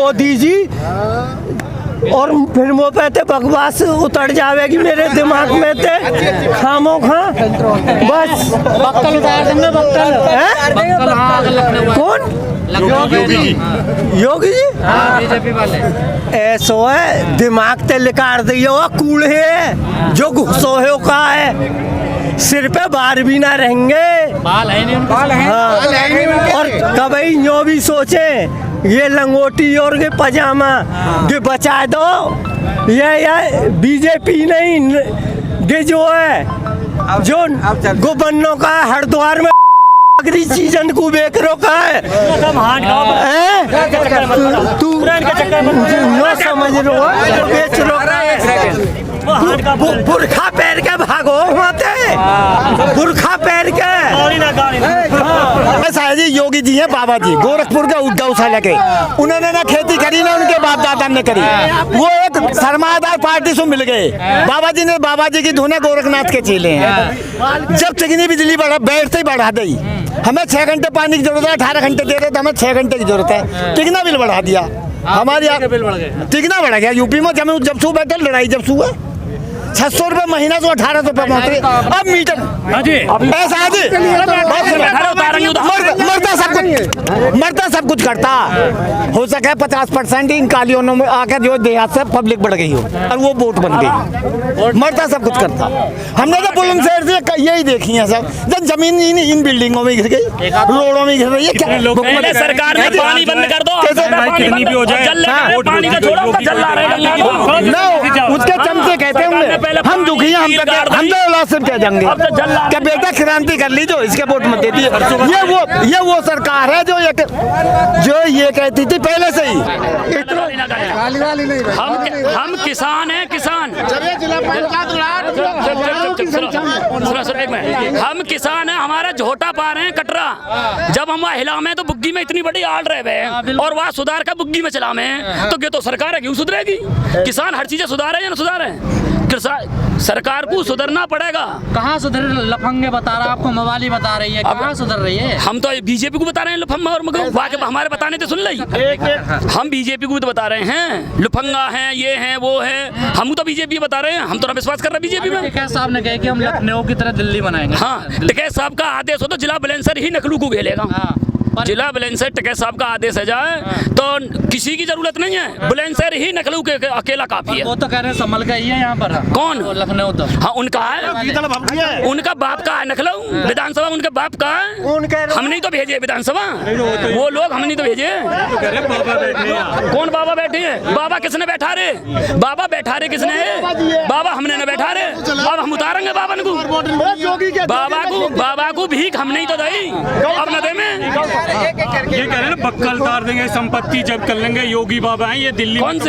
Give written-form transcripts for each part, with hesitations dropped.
मोदी जी और फिल्मों पे ते बकवास उतर जावेगी मेरे दिमाग में ते खामो खा बस बक्कल उतार देंगे, बक्कल कौन योगी जी। योगी जी बीजेपी वाले ऐसो है दिमाग ते लिकार दियो कूड़े है जो घुसो है का है सिर पे बार भी ना रहेंगे बाल है नहीं, बाल है और कभी यो भी सोचे ये लंगोटी और ये पजामा ये बचा दो ये बीजेपी नहीं ये जो है जो गोबन्नों का हरिद्वार में अगली सीजन को बेच रोका है तू न समझ रो बेच रोका है बुरखा पहन के भागो होते बुरखा पहन के जी योगी जी हैं बाबा जी गोरखपुर के गौशाला के उन्होंने ना खेती करी ना उनके बाप दादा ने करी वो एक सरमादार पार्टी से मिल गए बाबा जी की धुने गोरखनाथ के चेले हैं जब चिकनी बिजली बढ़ा बैठते ही बढ़ा दी हमें 6 घंटे पानी की जरूरत है 18 घंटे दे रहे थे हमें 6 घंटे की जरूरत है कितना बिल बढ़ा दिया हमारे यहाँ कितना बढ़ा गया यूपी में जब सू बैठे लड़ाई जब सू है 600 रुपए महीना तो 1800 रुपए पहुँच रही अब मीटर पैसा मरता सब कुछ करता हो सके 50% इन कालियों में आकर जो देहात से पब्लिक बढ़ गई हो और वो वोट बन गई मरता सब कुछ करता हमने तो बुलंदशहर से यही देखी है सब जब जमीन इन बिल्डिंगों में घिर गई रोडों में घिर रही है क्या सरकार ने पानी बंद कर दो उसके चमचे कहते होंगे हम दुखी हैं हम तो औलाद से कह जाएंगे क्या बेटा क्रांति कर लीजिए इसके वोट मत दे दिए ये वो सरकार है जो ये कहती थी पहले से ही हम किसान हैं किसान हम किसान हैं हमारा झोटा पा रहे हैं कटरा जब हम वहाँ हिला में तो बुग्गी में इतनी बड़ी आड़ रहे हुए और वहाँ सुधार का बुग्गी में चला में तो ये तो सरकार है क्यों सुधरेगी किसान हर चीजें सुधारे या ना सुधारे सरकार को सुधरना पड़ेगा कहाँ सुधर लफंगे बता रहा आपको मवाली बता रही है कहाँ सुधर रही है हम तो बीजेपी को बता रहे हैं लफंगा और मगर वाकई हमारे बताने तो सुन ली हम बीजेपी को तो बता रहे हैं लुफंगा हैं ये हैं वो हैं हम तो बीजेपी बता रहे हैं हम तो विश्वास कर रहे हैं बीजेपी में टिकैत साहब ने कहा कि हम लखनऊ की तरह दिल्ली बनाएंगे हाँ टिकैत साहब का आदेश हो तो जिला बुलंदशहर ही नकलू को घेलेगा जिला बुलंदशहर टिकैत साहब का आदेश है जाए तो किसी की जरूरत नहीं है बुलंदशहर ही नकलू के अकेला काफी है वो तो कह रहे हैं संभल का ही है यहाँ पर कौन लखनऊ तो हाँ उनका है उनका बाप का है नखलऊ विधानसभा उनके बाप का है हम नहीं तो भेजे विधानसभा वो लोग हम नहीं तो भेजे कौन बाबा बैठे हैं बाबा किसने बैठा रे बाबा बैठा रे किसने है बाबा हमने न बैठा रे अब हम उतारेंगे बाबा को बाबा को भीख हम नहीं तो दई अब न दे में ये कह रहे हैं ना बक्कल उतार देंगे संपत्ति जब कर लेंगे योगी बाबा हैं ये दिल्ली में तो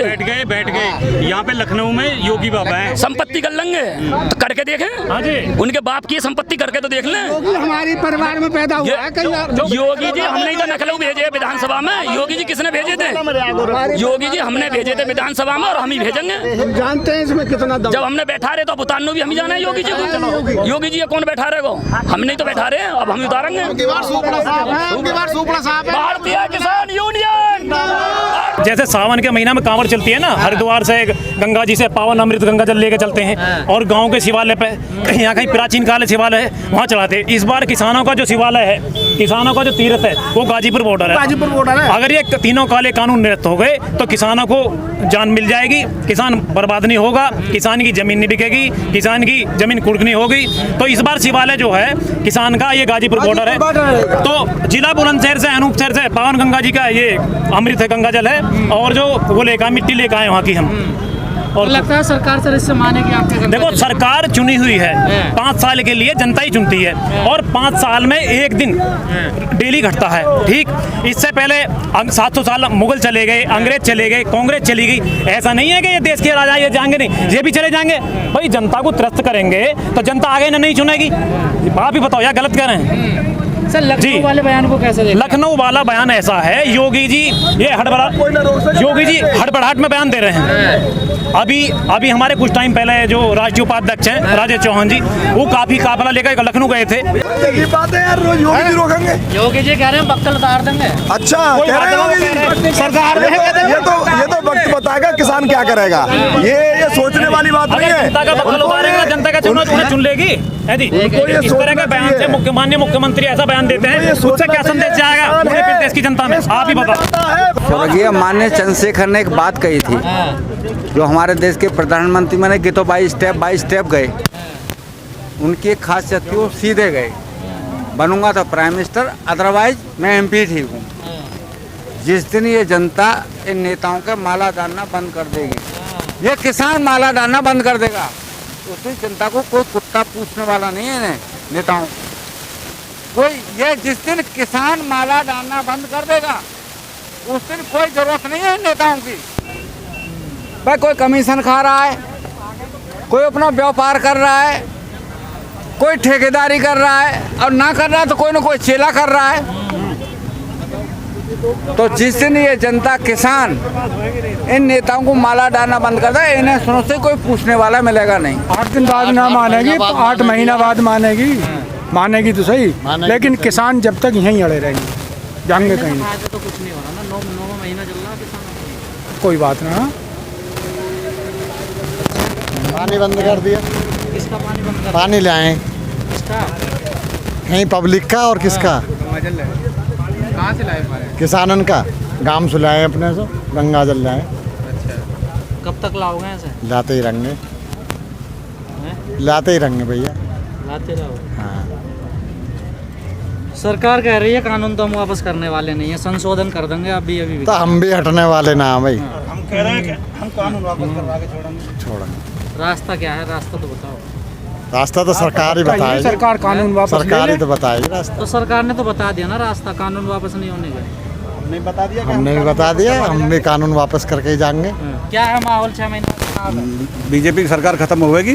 बैठ गए यहाँ पे लखनऊ में योगी बाबा हैं संपत्ति कर लेंगे तो करके देखें उनके बाप की संपत्ति करके तो देख लें हमारी परिवार में पैदा हुआ है योगी जी हमने तो लखनऊ भेजे विधानसभा में योगी जी किसने भेजे थे योगी जी हमने भेजे थे विधानसभा में और हम ही भेजेंगे जानते हैं इसमें कितना जब हमने बैठा रहे तो अब उतारनो भी हम ही जाना है योगी जी को योगी जी कौन बैठा रहे हम नहीं तो बैठा रहे अब हम उतारेंगे भारतीय किसान यूनियन जैसे सावन के महीना में कांवड़ चलती है ना हरिद्वार से गंगा जी से पावन अमृत गंगा जल लेके चलते हैं और गांव के शिवालय पे यहाँ कहीं प्राचीन काल शिवालय है वहाँ चलाते हैं। इस बार किसानों का जो शिवालय है किसानों का जो तीर्थ है वो गाजीपुर बॉर्डर है। अगर ये तीनों काले कानून निरस्त हो गए तो किसानों को जान मिल जाएगी किसान बर्बाद नहीं होगा किसान की जमीन नहीं बिकेगी किसान की जमीन कुर्कनी होगी। तो इस बार शिवालय जो है किसान का ये गाजीपुर बॉर्डर है। तो जिला बुलंदशहर से अनूप शहर से पावन गंगा जी का ये अमृत है गंगा जल है और जो वो लेकर मिट्टी लेकर आए वहाँ की हम और लगता है सरकार सर इससे मानेगी आपके देखो सरकार चुनी हुई है 5 साल के लिए जनता ही चुनती है और 5 साल में एक दिन डेली घटता है ठीक। इससे पहले 700 साल मुगल चले गए अंग्रेज चले गए कांग्रेस चली गई ऐसा नहीं है कि ये देश के राजा ये जाएंगे नहीं ये भी चले जाएंगे भाई जनता को त्रस्त करेंगे तो जनता आगे नहीं चुनेगी आप ही बताओ यार गलत कह रहे हैं सर लखनऊ वाले बयान को कैसे देखते हैं? लखनऊ वाला बयान ऐसा है, योगी जी ये हड़बड़ाहट में बयान दे रहे हैं। अभी हमारे कुछ टाइम पहले जो राष्ट्रीय उपाध्यक्ष हैं राजेश चौहान जी, वो काफी काफिला लेकर लखनऊ गए थे। ये बात है यार, योगी जी रोकेंगे। योगी जी कह रहे हैं बक्कल उतार देंगे। अच्छा कह रहे हैं योगी जी। सरकार ने ये तो वक्त बताएगा किसान क्या करेगा। ये सोचने वाली बात नहीं है। जनता का बक्कल उतारेगा, जनता का चुनाव चुन लेगी। है जी, इस तरह के बयान से माननीय मुख्यमंत्री ऐसा बयान देते हैं, उससे क्या संदेश जाएगा पूरे प्रदेश की जनता में, आप ही बताओ। स्वर्गीय माननीय चंद्रशेखर ने एक बात कही थी, जो हमारे देश के प्रधानमंत्री मैंने कि तो बाई स्टेप गए। उनकी एक खासियत थी, वो सीधे गए, बनूंगा तो प्राइम मिनिस्टर, अदरवाइज मैं MP ठीक हूँ। जिस दिन ये जनता इन नेताओं के माला डालना बंद कर देगी, ये किसान माला डालना बंद कर देगा, उस दिन जनता को कोई कुत्ता पूछने वाला नहीं है नेताओं कोई। ये जिस दिन किसान माला डालना बंद कर देगा, उस दिन कोई जरूरत नहीं है नेताओं की। भाई कोई कमीशन खा रहा है, कोई अपना व्यापार कर रहा है, कोई ठेकेदारी कर रहा है, और ना कर रहा है तो कोई ना कोई चेला कर रहा है। तो जिस दिन ये जनता किसान इन नेताओं को माला डालना बंद कर दे, इन्हें सुनो से कोई पूछने वाला मिलेगा नहीं। 8 दिन बाद ना मानेगी, 8 महीना बाद मानेगी तो सही, लेकिन किसान जब तक यहीं अड़े रहेंगे, जाएंगे कहीं नहीं। तो कुछ नहीं हो रहा ना, 9 महीना चल रहा है किसानों को। कोई बात ना। पानी बंद कर दिया। किसका पानी बंद कर? पानी ले आए किसका? कहीं पब्लिक का और किसका? कहाँ से लाए पानी? किसानन का। गांव से लाए अपने से, गंगा जल लाए। अच्छा, कब तक लाओगे ऐसे? लाते ही रहेंगे, लाते ही रहेंगे भैया। लाते रहो। हाँ, सरकार कह रही है कानून तो हम वापस करने वाले नहीं है, संशोधन कर देंगे अभी तो हम भी हटने वाले ना हैं भाई। हम कह रहे हैं कि हम कानून वापस करवा के छोड़ेंगे। रास्ता क्या है? रास्ता तो बताओ। रास्ता तो सरकार ही बताएगी। सरकार कानून वापस ले सरकार ले। ही तो बताएगी रास्ता। तो सरकार ने तो बता दिया ना रास्ता, कानून वापस नहीं होने का। हमने भी बता दिया, हम भी कानून वापस करके ही जाएंगे। क्या है माहौल 6 महीने? बीजेपी की सरकार खत्म होगी,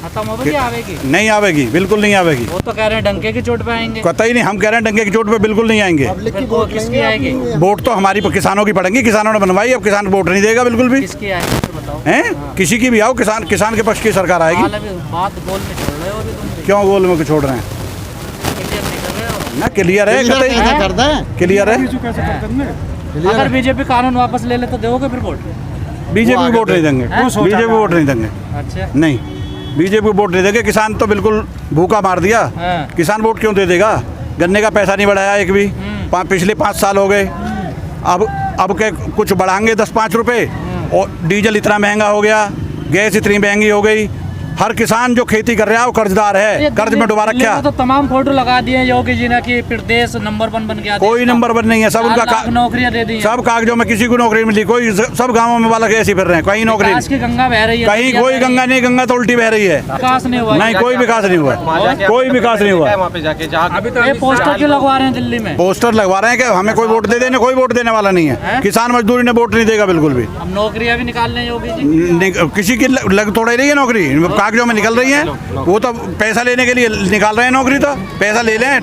खत्म होगी, आवेगी? नहीं आवेगी, बिल्कुल नहीं आवेगी। वो तो कह रहे हैं डंके की चोट पे आएंगे। कतई नहीं, हम कह रहे हैं डंके की चोट पे बिल्कुल नहीं आएंगे। फिर वो किसकी आएगी? वोट तो हमारी किसानों की पड़ेंगी, किसानों ने बनवाई, अब किसान वोट नहीं देगा बिल्कुल भी। किसकी आएगी फिर बताओ? हैं? किसी की भी आओ, किसान के पक्ष की सरकार आएगी। बात गोल में छोड़ रहे हो अभी तुम। क्यों गोल में छोड़ रहे हैं? क्लियर नहीं कर रहे हो ना क्लियर है, कर दें। क्लियर है। अगर बीजेपी कानून वापस ले ले तो दोगे फिर वोट? बीजेपी वोट नहीं देंगे, बीजेपी वोट नहीं देंगे, अच्छा नहीं बीजेपी वोट नहीं देंगे। किसान तो बिल्कुल भूखा मार दिया, किसान वोट क्यों दे देगा? गन्ने का पैसा नहीं बढ़ाया एक भी, पिछले 5 साल हो गए। अब के कुछ बढ़ाएंगे 10-5 रुपए, और डीजल इतना महंगा हो गया, गैस इतनी महंगी हो गई। हर किसान जो खेती कर रहा है वो कर्जदार है, कर्ज में डुबा रखा है। तो तमाम फोटो लगा दिए योगी जी ने कि प्रदेश नंबर 1 बन गया। कोई नंबर 1 नहीं है, सब उनका नौकरियां दे दी, सब कागजों में किसी को नौकरी मिली, कोई सब गाँवों में वाला ऐसे फिर रहे हैं, कहीं नौकरी की गंगा बह रही है, कहीं कोई गंगा नहीं, गंगा तो उल्टी बह रही है। विकास नहीं हुआ, नहीं कोई विकास नहीं हुआ, कोई विकास नहीं हुआ। पोस्टर क्यों लगवा रहे हैं दिल्ली में? पोस्टर लगवा रहे हैं कि हमें कोई वोट दे देने, कोई वोट देने वाला नहीं है। किसान मजदूरी ने वोट नहीं देगा बिल्कुल भी। अब नौकरियां भी निकाल रहे हैं योगी जी। किसी की लग तोड़ रही है नौकरी, कागजों में निकल रही है, वो तो पैसा लेने के लिए निकाल रहे हैं नौकरी, तो पैसा ले लें।